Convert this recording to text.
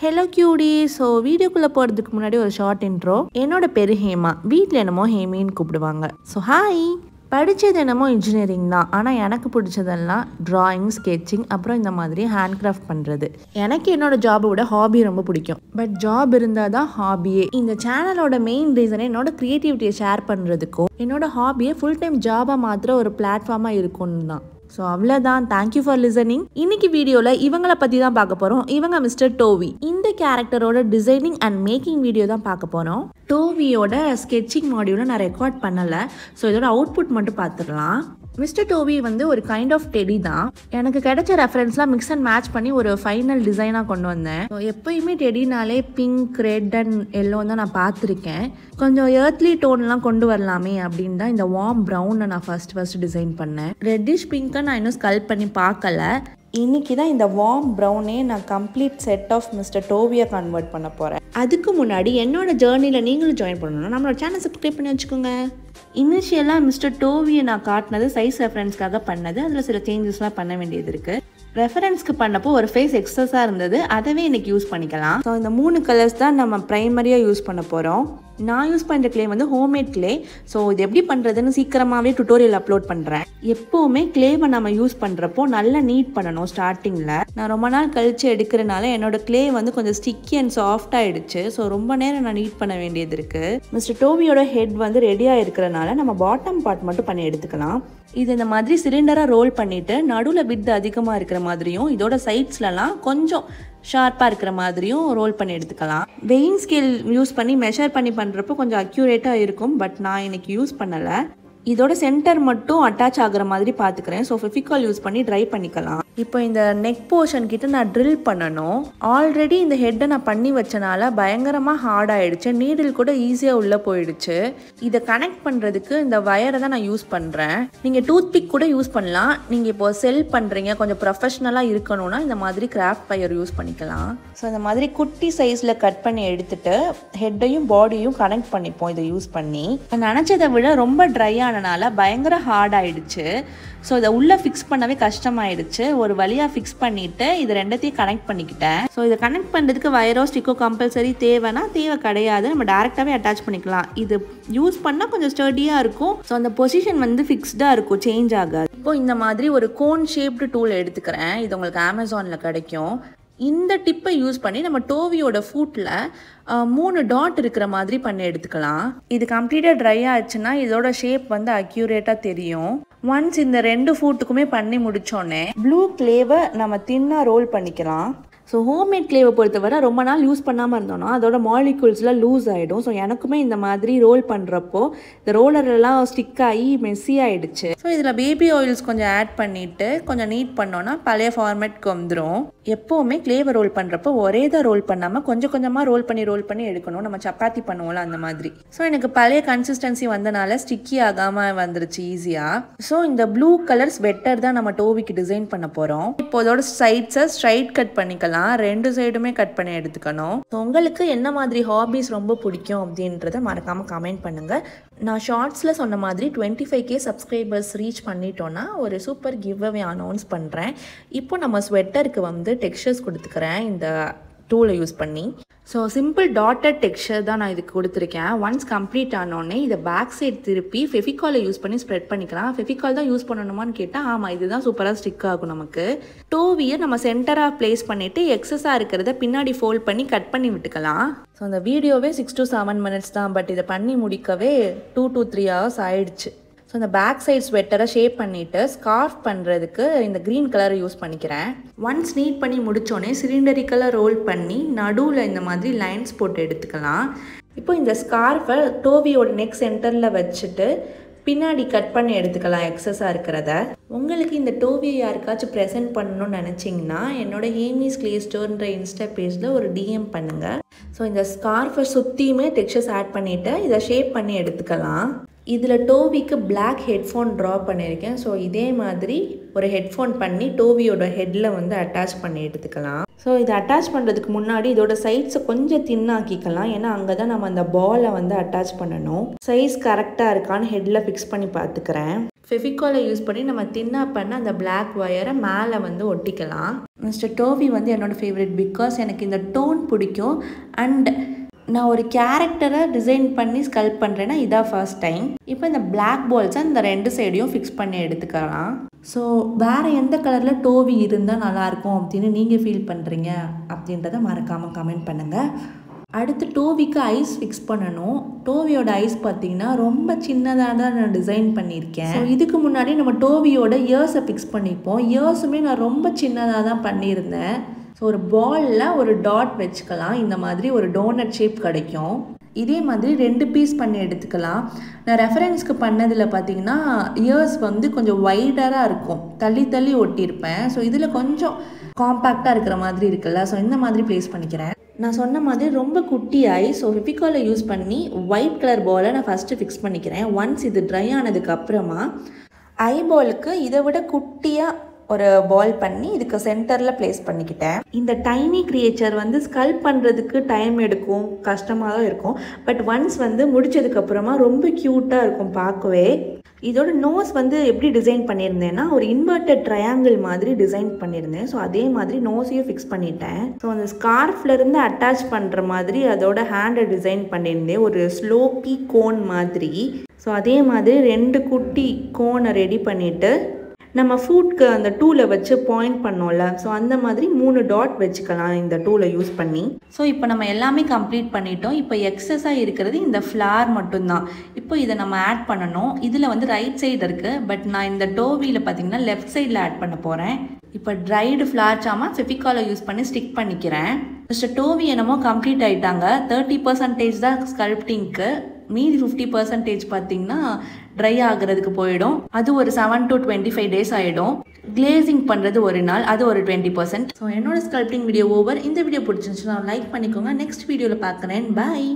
Hello cuties. So வீடியோக்குள்ள போறதுக்கு முன்னாடி ஒரு ஷார்ட் இன்ட்ரோ. என்னோட பேரு ஹேமா. வீட்ல என்னமோ ஹேமின்னு கூப்பிடுவாங்க. So hi. படித்தது என்னமோ இன்ஜினியரிங் தான். ஆனால் எனக்கு பிடிச்சதெல்லாம் ட்ராயிங், ஸ்கெட்சிங், அப்புறம் இந்த மாதிரி ஹேண்ட் கிராஃப்ட் பண்ணுறது. எனக்கு என்னோட ஜாபை விட ஹாபி ரொம்ப பிடிக்கும். பட் ஜாப் இருந்தால் தான் ஹாபியே. இந்த சேனலோட மெயின் ரீசனே என்னோட க்ரியேட்டிவிட்டியை ஷேர் பண்ணுறதுக்கும் என்னோட ஹாபியை ஃபுல் டைம் ஜாபாக மாத்திர ஒரு பிளாட்ஃபார்மாக இருக்கும்னு தான். ஸோ அவ்வளோதான். Thank you for listening. இன்னைக்கு வீடியோவில் இவங்களை பற்றி தான் பார்க்க போகிறோம். இவங்க மிஸ்டர் டோவி. இந்த கேரக்டரோட டிசைனிங் அண்ட் மேக்கிங் வீடியோ தான் பார்க்க போகிறோம். டோவியோட ஸ்கெட்சிங் மாடியூலை நான் ரெக்கார்ட் பண்ணலை. ஸோ இதோட அவுட்புட் மட்டும் பார்த்துடலாம். மிஸ்டர் டோவி வந்து ஒரு கைண்ட் ஆஃப் டெடி தான். எனக்கு கிடைச்ச ரெஃபரன்ஸ்லாம் மிக்ஸ் அண்ட் மேட்ச் பண்ணி ஒரு ஃபைனல் டிசைனாக கொண்டு வந்தேன். எப்போயுமே டெடினாலே பிங்க், ரெட் அண்ட் எல்லோ தான் நான் பார்த்துருக்கேன். கொஞ்சம் எர்த்லி டோன்லாம் கொண்டு வரலாமே அப்படின்னு தான் இந்த வார்ம் ப்ரௌனை நான் ஃபர்ஸ்ட் டிசைன் பண்ணேன். ரெட்டிஷ் பிங்க்கை நான் இன்னும் ஸ்கல்ப் பண்ணி பார்க்கல. இன்னைக்கு தான் இந்த வார்ம் ப்ரௌனே நான் கம்ப்ளீட் செட் ஆஃப் மிஸ்டர் டோவியை கன்வெர்ட் பண்ண போகிறேன். அதுக்கு முன்னாடி என்னோட ஜேர்னியில் நீங்களும் ஜாயின் பண்ணணும்னா நம்மளோட சேனல் சப்ஸ்கிரைப் பண்ணி வச்சுக்கோங்க. இனிஷியலாக மிஸ்டர் டோவியை நான் காட்டினது சைஸ் ரெஃபரன்ஸ்க்காக பண்ணது. அதில் சில சேஞ்சஸ்லாம் பண்ண வேண்டியது இருக்குது. ரெஃபரன்ஸ்க்கு பண்ணப்போ ஒரு ஃபேஸ் எக்ஸஸாக இருந்தது, அதவே இன்னைக்கு யூஸ் பண்ணிக்கலாம். ஸோ இந்த 3 கலர்ஸ் தான் நம்ம ப்ரைமரியாக யூஸ் பண்ண போகிறோம். நான் யூஸ் பண்ணுற கிளே வந்து ஹோம்மேட் கிளே. ஸோ இது எப்படி பண்ணுறதுன்னு சீக்கிரமாகவே டுட்டோரியல் அப்லோட் பண்ணுறேன். எப்போவுமே கிளேவை நம்ம யூஸ் பண்ணுறப்போ நல்லா நீட் பண்ணணும். ஸ்டார்டிங்கில் நான் ரொம்ப நாள் கழித்து எடுக்கிறனால என்னோட கிளே வந்து கொஞ்சம் ஸ்டிக்கி அண்ட் சாஃப்ட் ஆகிடுச்சு. ஸோ ரொம்ப நேரம் நான் நீட் பண்ண வேண்டியது இருக்குது. மிஸ்டர் டோவியோட ஹெட் வந்து ரெடியாக இருக்கிறனால நம்ம பாட்டம் பார்ட் மட்டும் பண்ணி எடுத்துக்கலாம். இது இந்த மாதிரி சிலிண்டராக ரோல் பண்ணிவிட்டு நடுவில் வித் அதிகமாக இருக்கிற மாதிரியும் இதோட சைட்ஸ்லலாம் கொஞ்சம் ஷார்ப்பாக இருக்கிற மாதிரியும் ரோல் பண்ணி எடுத்துக்கலாம். வெயிங் ஸ்கேல் யூஸ் பண்ணி மெஷர் பண்ணி பண்ணுறப்போ கொஞ்சம் அக்யூரேட்டாக இருக்கும். பட் நான் இன்னைக்கு யூஸ் பண்ணலை. இதோட சென்டர் மட்டும் அட்டாச் ஆகிற மாதிரி பார்த்துக்கிறேன். ஸோ ஃபெவிகால் யூஸ் பண்ணி ட்ரை பண்ணிக்கலாம். இப்போ இந்த நெக் போர்ஷன் கிட்ட நான் ட்ரில் பண்ணணும். ஆல்ரெடி இந்த ஹெட்டை நான் பண்ணி வச்சனால பயங்கரமாக ஹார்ட் ஆகிடுச்சு. நீடில் கூட ஈஸியாக உள்ளே போயிடுச்சு. இதை கனெக்ட் பண்ணுறதுக்கு இந்த வயரை தான் நான் யூஸ் பண்ணுறேன். நீங்கள் டூத் பிக் கூட யூஸ் பண்ணலாம். நீங்கள் இப்போ செல் பண்ணுறீங்க, கொஞ்சம் ப்ரொஃபஷ்னலாக இருக்கணும்னா இந்த மாதிரி கிராஃப்ட் வயர் யூஸ் பண்ணிக்கலாம். ஸோ இந்த மாதிரி குட்டி சைஸில் கட் பண்ணி எடுத்துட்டு ஹெட்டையும் பாடியும் கனெக்ட் பண்ணிப்போம் இதை யூஸ் பண்ணி. நினச்சதை விட ரொம்ப ட்ரையான பயங்கர ஹார்ட் ஆயிடுச்சு. ஸோ இதை உள்ளே ஃபிக்ஸ் பண்ணவே கஷ்டமாயிடுச்சு. ஒரு வழியாக ஃபிக்ஸ் பண்ணிவிட்டு இது ரெண்டத்தையும் கனெக்ட் பண்ணிக்கிட்டேன். ஸோ இதை கனெக்ட் பண்ணுறதுக்கு வயரோ ஸ்டிக்கோ கம்பல்சரி தேவை கிடையாது. நம்ம டேரெக்டாகவே அட்டாச் பண்ணிக்கலாம். இது யூஸ் பண்ணால் கொஞ்சம் ஸ்டர்டியாக இருக்கும். ஸோ அந்த பொசிஷன் வந்து ஃபிக்ஸ்டாக இருக்கும், சேஞ்ச் ஆகாது. இப்போ இந்த மாதிரி ஒரு கோன் ஷேப்டு டூல் எடுத்துக்கிறேன். இது உங்களுக்கு அமேசானில் கிடைக்கும். இந்த டிப்பை யூஸ் பண்ணி நம்ம டோவியோட ஃபுட்டில் 3 டாட் இருக்கிற மாதிரி பண்ணி எடுத்துக்கலாம். இது கம்ப்ளீட்டாக ட்ரை ஆச்சுன்னா இதோட ஷேப் வந்து அக்யூரேட்டாக தெரியும். ஒன்ஸ் இந்த 2 ஃபுட்டுக்குமே பண்ணி முடித்தோடனே ப்ளூ கிளேவை நம்ம தின்னாக ரோல் பண்ணிக்கலாம். ஸோ ஹோம்மேட் கிளேவை பொறுத்தவரை ரொம்ப நாள் யூஸ் பண்ணாமல் இருந்தோம்னா அதோட மாலிகூல்ஸ்லாம் லூஸ் ஆகிடும். ஸோ எனக்குமே இந்த மாதிரி ரோல் பண்ணுறப்போ இந்த ரோலரெல்லாம் ஸ்டிக் ஆகி மெஸ்ஸி ஆகிடுச்சு. ஸோ இதில் பேபி ஆயில்ஸ் கொஞ்சம் ஆட் பண்ணிவிட்டு கொஞ்சம் நீட் பண்ணோன்னா பழைய ஃபார்மேட்க்கு வந்துடும். எப்போவுமே கிளேவை ரோல் பண்ணுறப்போ ஒரே தான் ரோல் பண்ணாமல் கொஞ்சம் கொஞ்சமாக ரோல் பண்ணி எடுக்கணும். நம்ம சப்பாத்தி பண்ணுவோம்ல அந்த மாதிரி. ஸோ எனக்கு பழைய கன்சிஸ்டன்சி வந்தனால ஸ்டிக்கி ஆகாமல் வந்துருச்சு ஈஸியாக. ஸோ இந்த ப்ளூ கலர் ஸ்வெட்டர் தான் நம்ம டோவிக்கு டிசைன் பண்ண போகிறோம். இப்போ அதோட சைட்ஸை ஸ்ட்ரைட் கட் பண்ணிக்கலாம். 2 சைடுமே கட் பண்ணி எடுத்துக்கணும். உங்களுக்கு என்ன மாதிரி ஹாபிஸ் ரொம்ப பிடிக்கும் அப்படின்றத மறக்காம கமெண்ட் பண்ணுங்க. நான் ஷார்ட்ஸில் சொன்ன மாதிரி 25K சப்ஸ்கிரைபர்ஸ் ரீச் பண்ணிட்டோன்னா ஒரு சூப்பர் கிவ் அவே அனௌன்ஸ் பண்ணுறேன். இப்போ நம்ம ஸ்வெட்டருக்கு வந்து டெக்ஸ்சர்ஸ் கொடுத்துக்கிறேன் இந்த டூலை யூஸ் பண்ணி. ஸோ சிம்பிள் டாட்டட் டெக்ஸ்சர் தான் நான் இதுக்கு கொடுத்துருக்கேன். ஒன்ஸ் கம்ப்ளீட் ஆனோடனே இதை பேக் சைட் திருப்பி ஃபெவிகாலை யூஸ் பண்ணி ஸ்ப்ரெட் பண்ணிக்கலாம். ஃபெவிகால் தான் யூஸ் பண்ணணுமான்னு கேட்டால் ஆமாம், இதுதான் சூப்பராக ஸ்டிக் ஆகும் நமக்கு. டோவியை நம்ம சென்டராக ப்ளேஸ் பண்ணிவிட்டு எக்ஸஸாக இருக்கிறத பின்னாடி ஃபோல்ட் பண்ணி கட் பண்ணி விட்டுக்கலாம். ஸோ அந்த வீடியோவே 6 to 7 minutes தான். பட் இதை பண்ணி முடிக்கவே 2 to 3 hours ஆயிடுச்சு. ஸோ இந்த பேக் சைட் ஸ்வெட்டரை ஷேப் பண்ணிவிட்டு ஸ்கார்ஃப் பண்ணுறதுக்கு இந்த க்ரீன் கலரை யூஸ் பண்ணிக்கிறேன். ஒன்ஸ் நீட் பண்ணி முடித்தோடனே சிலிண்டரிக்கலாக ரோல் பண்ணி நடுவில் இந்த மாதிரி லைன்ஸ் போட்டு எடுத்துக்கலாம். இப்போ இந்த ஸ்கார்ஃபை டோவியோட நெக் சென்டரில் வச்சுட்டு பின்னாடி கட் பண்ணி எடுத்துக்கலாம் எக்ஸஸாக இருக்கிறத. உங்களுக்கு இந்த டோவியை யாருக்காச்சும் ப்ரெசென்ட் பண்ணணும்னு நினச்சிங்கன்னா என்னோட ஹேமிஸ் கிளே ஸ்டோர்ன்ற இன்ஸ்டா பேஜில் ஒரு DM பண்ணுங்கள். ஸோ இந்த ஸ்கார்ஃபை சுற்றியுமே டெக்ஸ்சர்ஸ் ஆட் பண்ணிவிட்டு இதை ஷேப் பண்ணி எடுத்துக்கலாம். இதில் டோவிக்கு பிளாக் ஹெட்ஃபோன் ட்ரா பண்ணியிருக்கேன். ஸோ இதே மாதிரி ஒரு ஹெட்ஃபோன் பண்ணி டோவியோட ஹெட்டில் வந்து அட்டாச் பண்ணி எடுத்துக்கலாம். ஸோ இதை அட்டாச் பண்ணுறதுக்கு முன்னாடி இதோட சைட்ஸை கொஞ்சம் தின்னாக்கிக்கலாம். ஏன்னா அங்கே தான் நம்ம அந்த பாலை வந்து அட்டாச் பண்ணணும். சைஸ் கரெக்டாக இருக்கான்னு ஹெட்டில் ஃபிக்ஸ் பண்ணி பார்த்துக்கிறேன். ஃபெவிகாலை யூஸ் பண்ணி நம்ம தின்னா பண்ண அந்த பிளாக் ஒயரை மேலே வந்து ஒட்டிக்கலாம். மிஸ்டர் டோவி வந்து என்னோடய ஃபேவரட் பிகாஸ் எனக்கு இந்த டோன் பிடிக்கும். அண்ட் நான் ஒரு கேரக்டரை டிசைன் பண்ணி ஸ்கல்ப் பண்ணுறேன்னா இதான் ஃபர்ஸ்ட் டைம். இப்போ இந்த பிளாக் பால்ஸை இந்த 2 சைடையும் ஃபிக்ஸ் பண்ணி எடுத்துக்கலாம். ஸோ வேறு எந்த கலரில் டோவி இருந்தால் நல்லாயிருக்கும் அப்படின்னு நீங்கள் ஃபீல் பண்ணுறீங்க அப்படின்றத மறக்காமல் கமெண்ட் பண்ணுங்கள். அடுத்து டோவிக்கு ஐஸ் ஃபிக்ஸ் பண்ணணும். டோவியோட ஐஸ் பார்த்தீங்கன்னா ரொம்ப சின்னதாக தான் நான் டிசைன் பண்ணியிருக்கேன். ஸோ இதுக்கு முன்னாடி நம்ம டோவியோட இயர்ஸை ஃபிக்ஸ் பண்ணிப்போம். இயர்ஸுமே நான் ரொம்ப சின்னதாக தான் பண்ணியிருந்தேன். ஸோ ஒரு பாலில் ஒரு டாட் வச்சுக்கலாம். இந்த மாதிரி ஒரு டோனட் ஷேப் கிடைக்கும். இதே மாதிரி 2 பீஸ் பண்ணி எடுத்துக்கலாம். நான் ரெஃபரன்ஸ்க்கு பண்ணதில் பார்த்தீங்கன்னா இயர்ஸ் வந்து கொஞ்சம் வைடராக இருக்கும், தள்ளி தள்ளி ஒட்டியிருப்பேன். ஸோ இதில் கொஞ்சம் காம்பேக்டாக இருக்கிற மாதிரி இருக்குல்ல, ஸோ இந்த மாதிரி ப்ளேஸ் பண்ணிக்கிறேன். நான் சொன்ன மாதிரி ரொம்ப குட்டி ஐ. ஸோ ஃபெவிகாலை யூஸ் பண்ணி ஒயிட் கலர் பாலை நான் ஃபஸ்ட்டு ஃபிக்ஸ் பண்ணிக்கிறேன். ஒன்ஸ் இது ட்ரை ஆனதுக்கு அப்புறமா ஐ பாலுக்கு இதை விட குட்டியாக ஒரு பால் பண்ணி இதுக்கு சென்டரில் ப்ளேஸ் பண்ணிக்கிட்டேன். இந்த டைனி கிரியேச்சர் வந்து ஸ்கல்ப் பண்ணுறதுக்கு டைம் எடுக்கும், கஷ்டமாக தான் இருக்கும். பட் ஒன்ஸ் வந்து முடிச்சதுக்கப்புறமா ரொம்ப க்யூட்டாக இருக்கும் பார்க்கவே. இதோட நோஸ் வந்து எப்படி டிசைன் பண்ணியிருந்தேன்னா ஒரு இன்வெர்டட் ட்ரையாங்கிள் மாதிரி டிசைன் பண்ணியிருந்தேன். ஸோ அதே மாதிரி நோஸையும் ஃபிக்ஸ் பண்ணிட்டேன். ஸோ அந்த ஸ்கார்ஃப்லேருந்து அட்டாச் பண்ணுற மாதிரி அதோட ஹேண்டை டிசைன் பண்ணியிருந்தேன், ஒரு ஸ்லோப்பி கோன் மாதிரி. ஸோ அதே மாதிரி 2 குட்டி கோனை ரெடி பண்ணிவிட்டு நம்ம ஃபுட்க்கு அந்த டூலை வச்சு பாயிண்ட் பண்ணோம்ல, ஸோ அந்த மாதிரி 3 டாட் வச்சுக்கலாம் இந்த டூலை யூஸ் பண்ணி. ஸோ இப்போ நம்ம எல்லாமே கம்ப்ளீட் பண்ணிட்டோம். இப்போ எக்ஸஸாக இருக்கிறது இந்த ஃப்ளார் மட்டும்தான். இப்போ இதை நம்ம ஆட் பண்ணணும். இதில் வந்து ரைட் சைடு இருக்குது, பட் நான் இந்த டோவியில் பார்த்தீங்கன்னா லெஃப்ட் சைடில் ஆட் பண்ண போகிறேன். இப்போ ட்ரைடு ஃப்ளார் சாமா ஃபெவிகாலை யூஸ் பண்ணி ஸ்டிக் பண்ணிக்கிறேன். மிஸ்டர் டோவி என்னமோ கம்ப்ளீட் ஆகிட்டாங்க. 30% தான் ஸ்கல்ப்டிங்க்கு, மீதி 50% பார்த்தீங்கன்னா ட்ரை ஆகிறதுக்கு போயிடும். அது ஒரு 7 to 25 days ஆகிடும். கிளேசிங் பண்ணுறது ஒரு நாள், அது ஒரு 20%. ஸோ என்னோட ஸ்கல்ப்டிங் வீடியோ ஓவர். இந்த வீடியோ பிடிச்சிருந்துச்சுன்னா லைக் பண்ணிக்கோங்க. நெக்ஸ்ட் வீடியோவில் பார்க்குறேன். பாய்.